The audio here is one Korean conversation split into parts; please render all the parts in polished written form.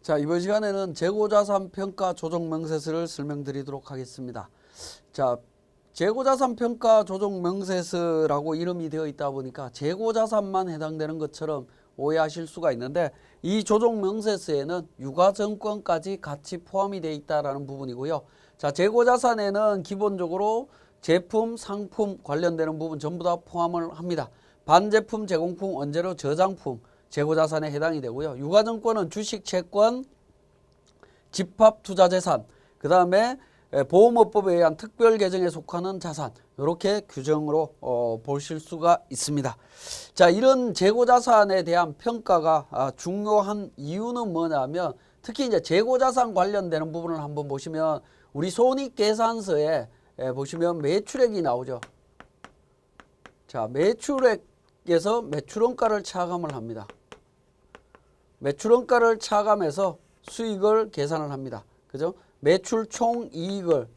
자, 이번 시간에는 재고자산 평가 조정 명세서를 설명드리도록 하겠습니다. 자, 재고자산 평가 조정 명세서라고 이름이 되어 있다 보니까 재고자산만 해당되는 것처럼 오해하실 수가 있는데, 이 조정 명세서에는 유가증권까지 같이 포함이 되어 있다라는 부분이고요. 자, 재고자산에는 기본적으로 제품, 상품 관련되는 부분 전부 다 포함을 합니다. 반제품, 제공품, 원재료, 저장품, 재고자산에 해당이 되고요. 유가증권은 주식, 채권, 집합투자재산, 그 다음에 보험업법에 의한 특별계정에 속하는 자산, 이렇게 규정으로 보실 수가 있습니다. 자, 이런 재고자산에 대한 평가가 중요한 이유는 뭐냐면, 특히 이제 재고자산 관련되는 부분을 한번 보시면 우리 손익계산서에 보시면 매출액이 나오죠. 자, 매출액에서 매출원가를 차감을 합니다. 매출원가를 차감해서 수익을 계산을 합니다. 그죠? 매출 총이익을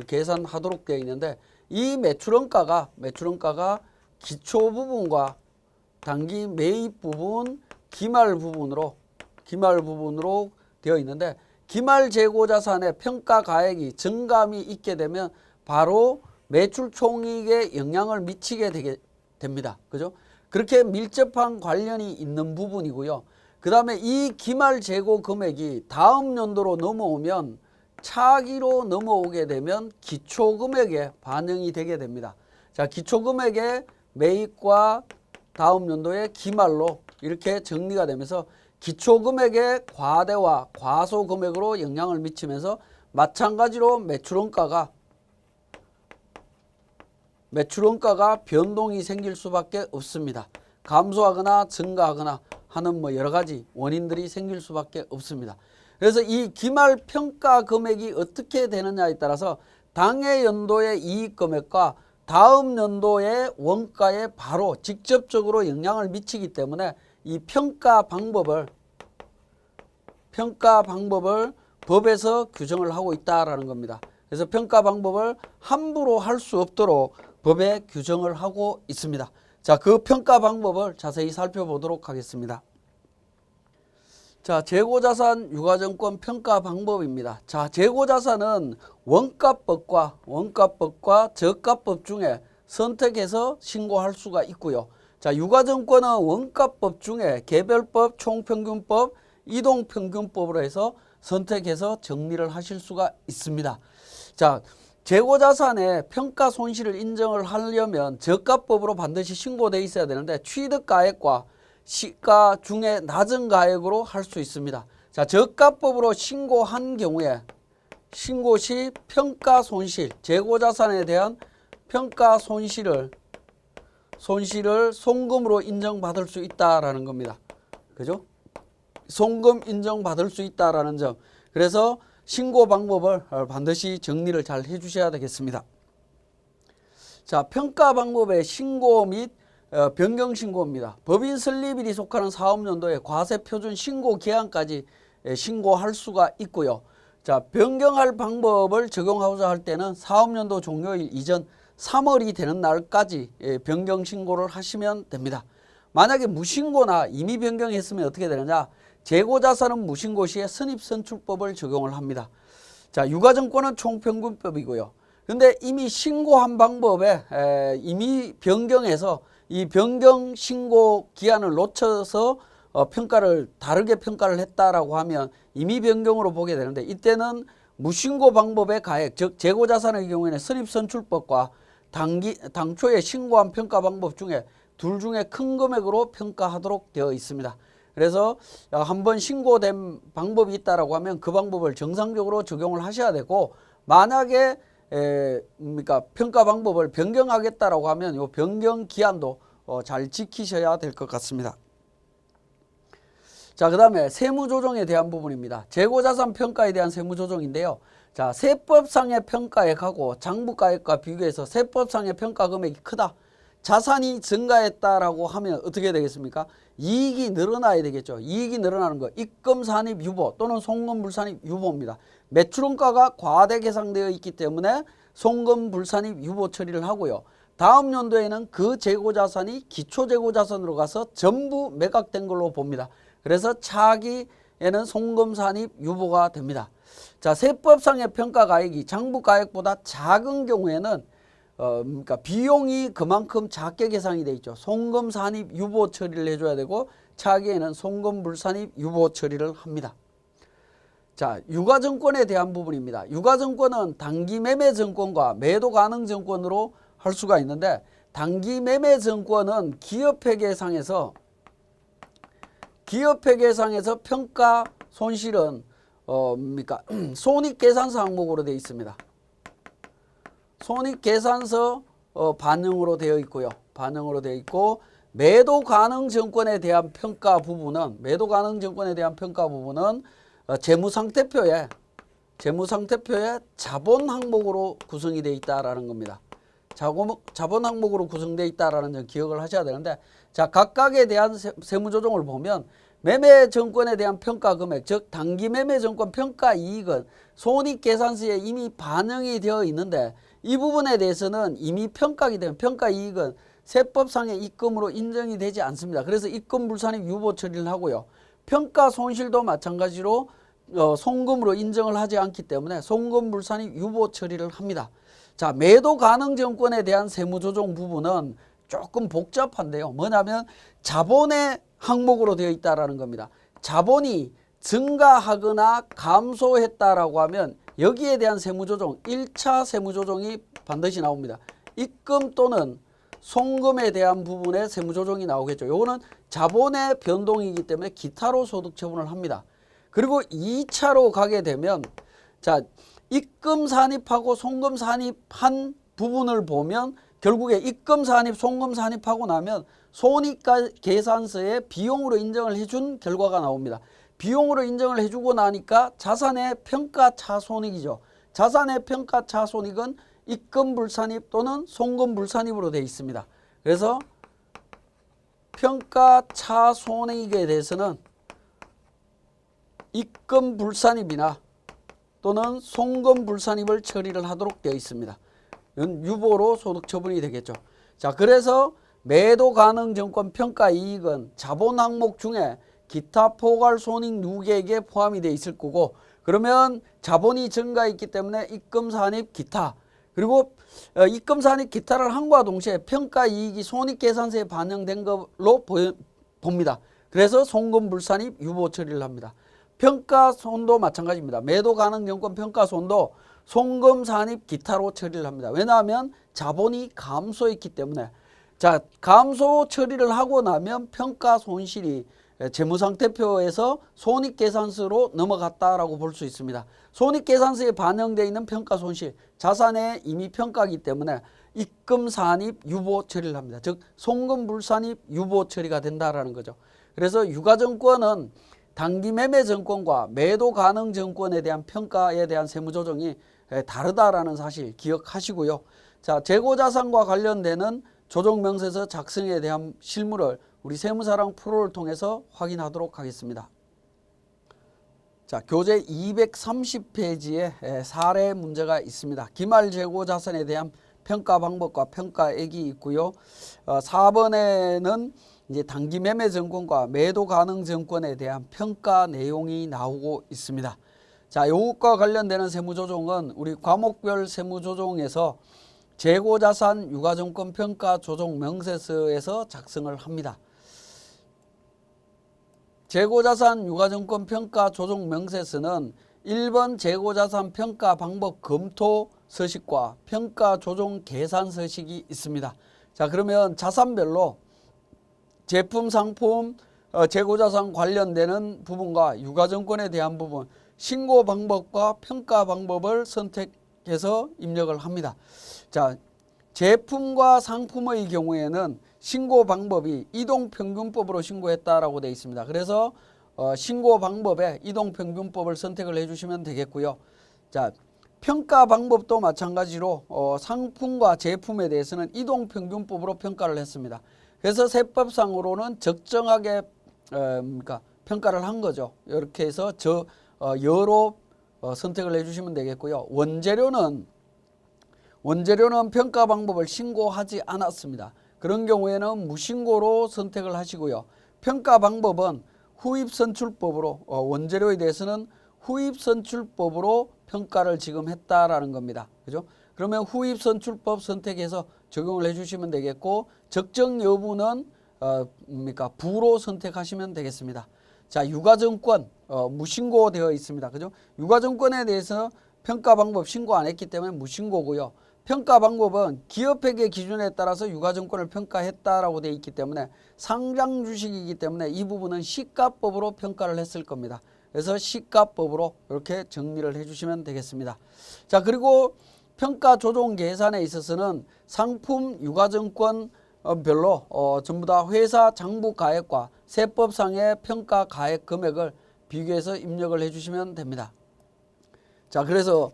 계산하도록 되어 있는데, 이 매출원가가 기초 부분과 단기 매입 부분, 기말 부분으로 되어 있는데, 기말 재고자산의 평가 가액이 증감이 있게 되면 바로 매출 총이익에 영향을 미치게 됩니다. 그죠? 그렇게 밀접한 관련이 있는 부분이고요. 그 다음에 이 기말 재고 금액이 다음 연도로 넘어오면, 차기로 넘어오게 되면 기초금액에 반영이 되게 됩니다. 자, 기초금액의 매입과 다음 연도의 기말로 이렇게 정리가 되면서 기초금액의 과대와 과소금액으로 영향을 미치면서, 마찬가지로 매출원가가 변동이 생길 수밖에 없습니다. 감소하거나 증가하거나 하는 여러 가지 원인들이 생길 수밖에 없습니다. 그래서 이 기말 평가 금액이 어떻게 되느냐에 따라서 당해 연도의 이익 금액과 다음 연도의 원가에 바로 직접적으로 영향을 미치기 때문에 이 평가 방법을 법에서 규정을 하고 있다라는 겁니다. 그래서 평가 방법을 함부로 할 수 없도록 법에 규정을 하고 있습니다. 자, 그 평가 방법을 자세히 살펴보도록 하겠습니다. 자, 재고자산 유가증권 평가 방법입니다. 자, 재고자산은 원가법과 저가법 중에 선택해서 신고할 수가 있고요. 자, 유가증권은 원가법 중에 개별법, 총평균법, 이동평균법으로 해서 선택해서 정리를 하실 수가 있습니다. 자, 재고자산의 평가 손실을 인정을 하려면 저가법으로 반드시 신고되어 있어야 되는데, 취득가액과 시가 중에 낮은 가액으로 할 수 있습니다. 자, 저가법으로 신고한 경우에 신고 시 평가 손실, 재고자산에 대한 평가 손실을 송금으로 인정받을 수 있다라는 겁니다. 그죠? 송금 인정받을 수 있다라는 점. 그래서 신고 방법을 반드시 정리를 잘 해주셔야 되겠습니다. 자, 평가 방법의 신고 및 변경 신고입니다. 법인 설립일이 속하는 사업연도에 과세표준 신고 기한까지 신고할 수가 있고요. 자, 변경할 방법을 적용하고자 할 때는 사업연도 종료일 이전 3월이 되는 날까지 변경 신고를 하시면 됩니다. 만약에 무신고나 이미 변경했으면 어떻게 되느냐? 재고자산은 무신고 시에 선입선출법을 적용을 합니다. 자, 유가증권은 총평균법이고요. 근데 이미 신고한 방법에 이미 변경해서 이 변경 신고 기한을 놓쳐서 다르게 평가를 했다라고 하면 임의 변경으로 보게 되는데, 이때는 무신고 방법의 가액, 즉 재고자산의 경우에는 선입선출법과 당초에 신고한 평가 방법 중에 둘 중에 큰 금액으로 평가하도록 되어 있습니다. 그래서 한번 신고된 방법이 있다라고 하면 그 방법을 정상적으로 적용을 하셔야 되고, 만약에 평가 방법을 변경하겠다라고 하면 이 변경 기한도 잘 지키셔야 될 것 같습니다. 자, 그 다음에 세무조정에 대한 부분입니다. 재고자산 평가에 대한 세무조정인데요. 자, 세법상의 평가액하고 장부가액과 비교해서 세법상의 평가 금액이 크다, 자산이 증가했다라고 하면 어떻게 되겠습니까? 이익이 늘어나야 되겠죠. 이익이 늘어나는 거, 입금 산입 유보 또는 송금 불산입 유보입니다. 매출원가가 과대 계상되어 있기 때문에 송금 불산입 유보 처리를 하고요. 다음 연도에는 그 재고자산이 기초재고자산으로 가서 전부 매각된 걸로 봅니다. 그래서 차기 경우에는 송금 산입 유보가 됩니다. 자, 세법상의 평가가액이 장부가액보다 작은 경우에는 그러니까 비용이 그만큼 작게 계산이 돼 있죠. 송금 산입 유보 처리를 해줘야 되고 차기에는 송금 불산입 유보 처리를 합니다. 자, 유가증권에 대한 부분입니다. 유가증권은 단기매매증권과 매도가능증권으로 할 수가 있는데 단기매매증권은 기업회계상에서 평가 손실은 손익계산서 항목으로 되어 있습니다. 손익계산서 반영으로 되어 있고요. 매도가능증권에 대한 평가 부분은 재무상태표에 자본 항목으로 구성이 되어 있다라는 겁니다. 자본 항목으로 구성되어 있다라는 점 기억을 하셔야 되는데, 자, 각각에 대한 세무조정을 보면 매매증권에 대한 평가 금액, 즉 단기매매증권 평가 이익은 손익계산서에 이미 반영이 되어 있는데 이 부분에 대해서는 이미 평가가 되면 평가 이익은 세법상의 입금으로 인정이 되지 않습니다. 그래서 입금 불산입 유보 처리를 하고요. 평가 손실도 마찬가지로 송금으로 인정을 하지 않기 때문에 송금 불산입 유보 처리를 합니다. 자, 매도가능증권에 대한 세무조정 부분은 조금 복잡한데요. 뭐냐면 자본의 항목으로 되어 있다라는 겁니다. 자본이 증가하거나 감소했다라고 하면 여기에 대한 세무조정, 1차 세무조정이 반드시 나옵니다. 입금 또는 송금에 대한 부분에 세무조정이 나오겠죠. 이거는 자본의 변동이기 때문에 기타로 소득처분을 합니다. 그리고 2차로 가게 되면, 자, 입금 산입하고 송금 산입한 부분을 보면 결국에 입금 산입, 송금 산입하고 나면 손익계산서에 비용으로 인정을 해준 결과가 나옵니다. 비용으로 인정을 해주고 나니까 자산의 평가차손익이죠. 자산의 평가차손익은 입금 불산입 또는 송금 불산입으로 되어 있습니다. 그래서 평가차손익에 대해서는 입금 불산입이나 또는 송금 불산입을 처리를 하도록 되어 있습니다. 이건 유보로 소득처분이 되겠죠. 자, 그래서 매도가능증권 평가이익은 자본 항목 중에 기타 포괄손익 누계액에 포함이 되어 있을 거고, 그러면 자본이 증가했기 때문에 입금산입 기타, 그리고 입금산입 기타를 함과 동시에 평가이익이 손익계산서에 반영된 걸로 봅니다. 그래서 송금불산입 유보 처리를 합니다. 평가손도 마찬가지입니다. 매도가능증권 평가손도 송금산입 기타로 처리를 합니다. 왜냐하면 자본이 감소했기 때문에. 자, 감소 처리를 하고 나면 평가손실이 재무상태표에서 손익계산서로 넘어갔다라고 볼 수 있습니다. 손익계산서에 반영되어 있는 평가손실, 자산의 이미 평가이기 때문에 입금산입 유보 처리를 합니다. 즉 송금불산입 유보 처리가 된다라는 거죠. 그래서 유가증권은 단기매매증권과 매도가능증권에 대한 평가에 대한 세무조정이 다르다라는 사실 기억하시고요. 자, 재고자산과 관련되는 조정명세서 작성에 대한 실무를 우리 세무사랑 프로를 통해서 확인하도록 하겠습니다. 자, 교재 230페이지에 사례 문제가 있습니다. 기말 재고 자산에 대한 평가 방법과 평가액이 있고요. 4번에는 이제 단기 매매 증권과 매도 가능 증권에 대한 평가 내용이 나오고 있습니다. 자, 이것과 관련되는 세무조정은 우리 과목별 세무조정에서 재고자산 유가증권 평가 조정 명세서에서 작성을 합니다. 재고자산 유가증권 평가 조정 명세서는 1번 재고자산 평가 방법 검토 서식과 평가 조정 계산 서식이 있습니다. 자, 그러면 자산별로 제품, 상품, 재고자산 관련되는 부분과 유가증권에 대한 부분, 신고 방법과 평가 방법을 선택해서 입력을 합니다. 자, 제품과 상품의 경우에는 신고 방법이 이동평균법으로 신고했다라고 되어 있습니다. 그래서 신고 방법에 이동평균법을 선택을 해주시면 되겠고요. 자, 평가 방법도 마찬가지로 상품과 제품에 대해서는 이동평균법으로 평가를 했습니다. 그래서 세법상으로는 적정하게 평가를 한 거죠. 이렇게 해서 여로 선택을 해주시면 되겠고요. 원재료는 평가 방법을 신고하지 않았습니다. 그런 경우에는 무신고로 선택을 하시고요. 평가 방법은 후입선출법으로 원재료에 대해서는 후입선출법으로 평가를 지금 했다라는 겁니다. 그죠? 그러면 후입선출법 선택해서 적용을 해주시면 되겠고 적정 여부는 부로 선택하시면 되겠습니다. 자, 유가증권 무신고되어 있습니다. 그죠? 유가증권에 대해서 평가 방법 신고 안 했기 때문에 무신고고요. 평가 방법은 기업회계 기준에 따라서 유가증권을 평가했다라고 되어 있기 때문에 상장 주식이기 때문에 이 부분은 시가법으로 평가를 했을 겁니다. 그래서 시가법으로 이렇게 정리를 해주시면 되겠습니다. 자, 그리고 평가 조정 계산에 있어서는 상품 유가증권 별로 전부 다 회사 장부 가액과 세법상의 평가 가액 금액을 비교해서 입력을 해주시면 됩니다. 자, 그래서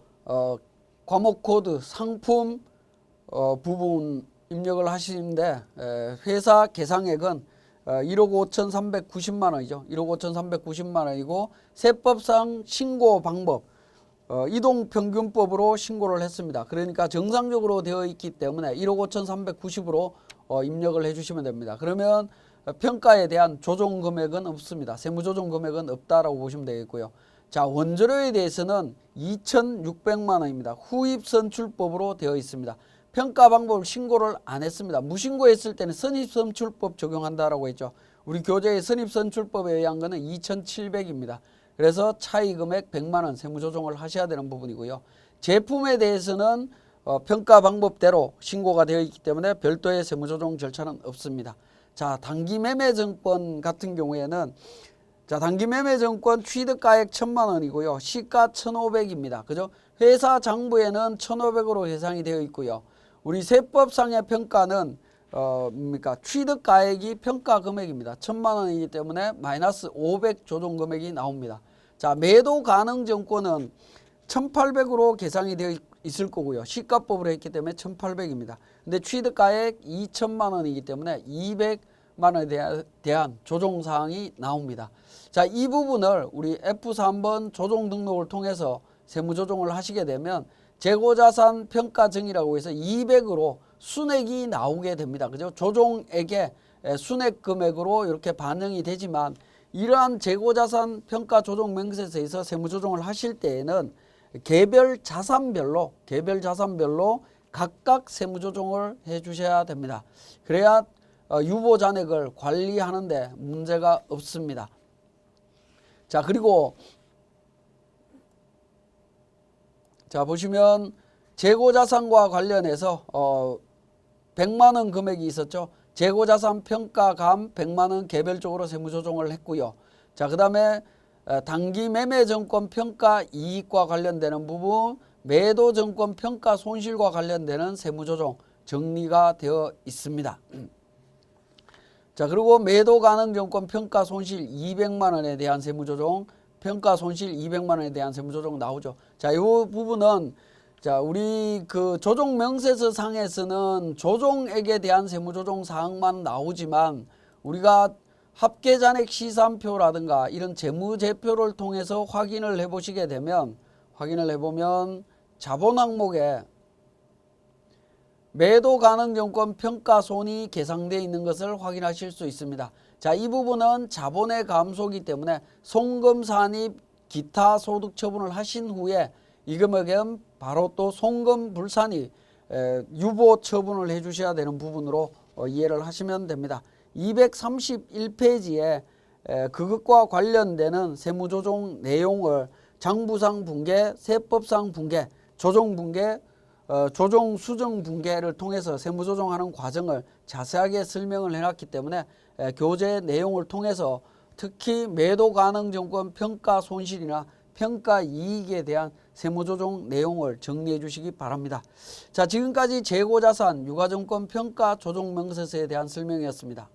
과목 코드 상품 부분 입력을 하시는데 회사 계상액은 1억 5,390만 원이죠. 1억 5,390만 원이고 세법상 신고 방법 이동평균법으로 신고를 했습니다. 그러니까 정상적으로 되어 있기 때문에 1억 5,390으로 입력을 해주시면 됩니다. 그러면 평가에 대한 조정 금액은 없습니다. 세무조정 금액은 없다라고 보시면 되겠고요. 자, 원재료에 대해서는 2,600만 원입니다. 후입선출법으로 되어 있습니다. 평가 방법을 신고를 안 했습니다. 무신고했을 때는 선입선출법 적용한다라고 했죠. 우리 교재의 선입선출법에 의한 거는 2,700입니다. 그래서 차이 금액 100만 원 세무조정을 하셔야 되는 부분이고요. 제품에 대해서는 평가 방법대로 신고가 되어 있기 때문에 별도의 세무조정 절차는 없습니다. 자, 단기매매증권 같은 경우에는 자, 단기매매증권 취득가액 1,000만 원이고요. 시가 1,500입니다. 그죠? 회사 장부에는 1,500으로 계산이 되어 있고요. 우리 세법상의 평가는 취득가액이 평가 금액입니다. 1,000만 원이기 때문에 마이너스 500 조정 금액이 나옵니다. 자, 매도 가능 증권은 1,800으로 계산이 되어 있을 거고요. 시가법으로 했기 때문에 1,800입니다. 근데 취득가액 2,000만 원이기 때문에 200만 원에 대한 조정사항이 나옵니다. 자, 이 부분을 우리 F3번 조정 등록을 통해서 세무조정을 하시게 되면 재고자산 평가증이라고 해서 200으로 순액이 나오게 됩니다. 그죠? 조정액의 순액 금액으로 이렇게 반영이 되지만 이러한 재고자산 평가 조정 명세서에서 세무조정을 하실 때에는 개별 자산별로 각각 세무조정을 해 주셔야 됩니다. 그래야 유보 잔액을 관리하는데 문제가 없습니다. 자, 그리고 자, 보시면 재고자산과 관련해서 100만 원 금액이 있었죠. 재고자산 평가감 100만 원 개별적으로 세무조정을 했고요. 자, 그 다음에 단기매매증권 평가 이익과 관련되는 부분, 매도증권 평가 손실과 관련되는 세무조정 정리가 되어 있습니다. 자, 그리고 매도가능증권 평가 손실 200만 원에 대한 세무조정, 평가 손실 200만 원에 대한 세무조정 나오죠. 자, 이 부분은 자, 우리 그 조정 명세서 상에서는 조정액에 대한 세무조정 사항만 나오지만 우리가 합계잔액 시산표라든가 이런 재무제표를 통해서 확인을 해보시게 되면 자본 항목에 매도 가능 증권 평가손이 계상되어 있는 것을 확인하실 수 있습니다. 자, 이 부분은 자본의 감소이기 때문에 송금 산입 기타 소득 처분을 하신 후에 이 금액은 바로 또 송금 불산입 유보 처분을 해 주셔야 되는 부분으로 이해를 하시면 됩니다. 231페이지에 그것과 관련되는 세무조정 내용을 장부상 붕괴, 세법상 붕괴, 조정 붕괴, 조정 수정 붕괴를 통해서 세무조정하는 과정을 자세하게 설명을 해놨기 때문에 교재 내용을 통해서 특히 매도 가능 증권 평가 손실이나 평가 이익에 대한 세무조정 내용을 정리해 주시기 바랍니다. 자, 지금까지 재고자산 유가증권 평가 조정 명세서에 대한 설명이었습니다.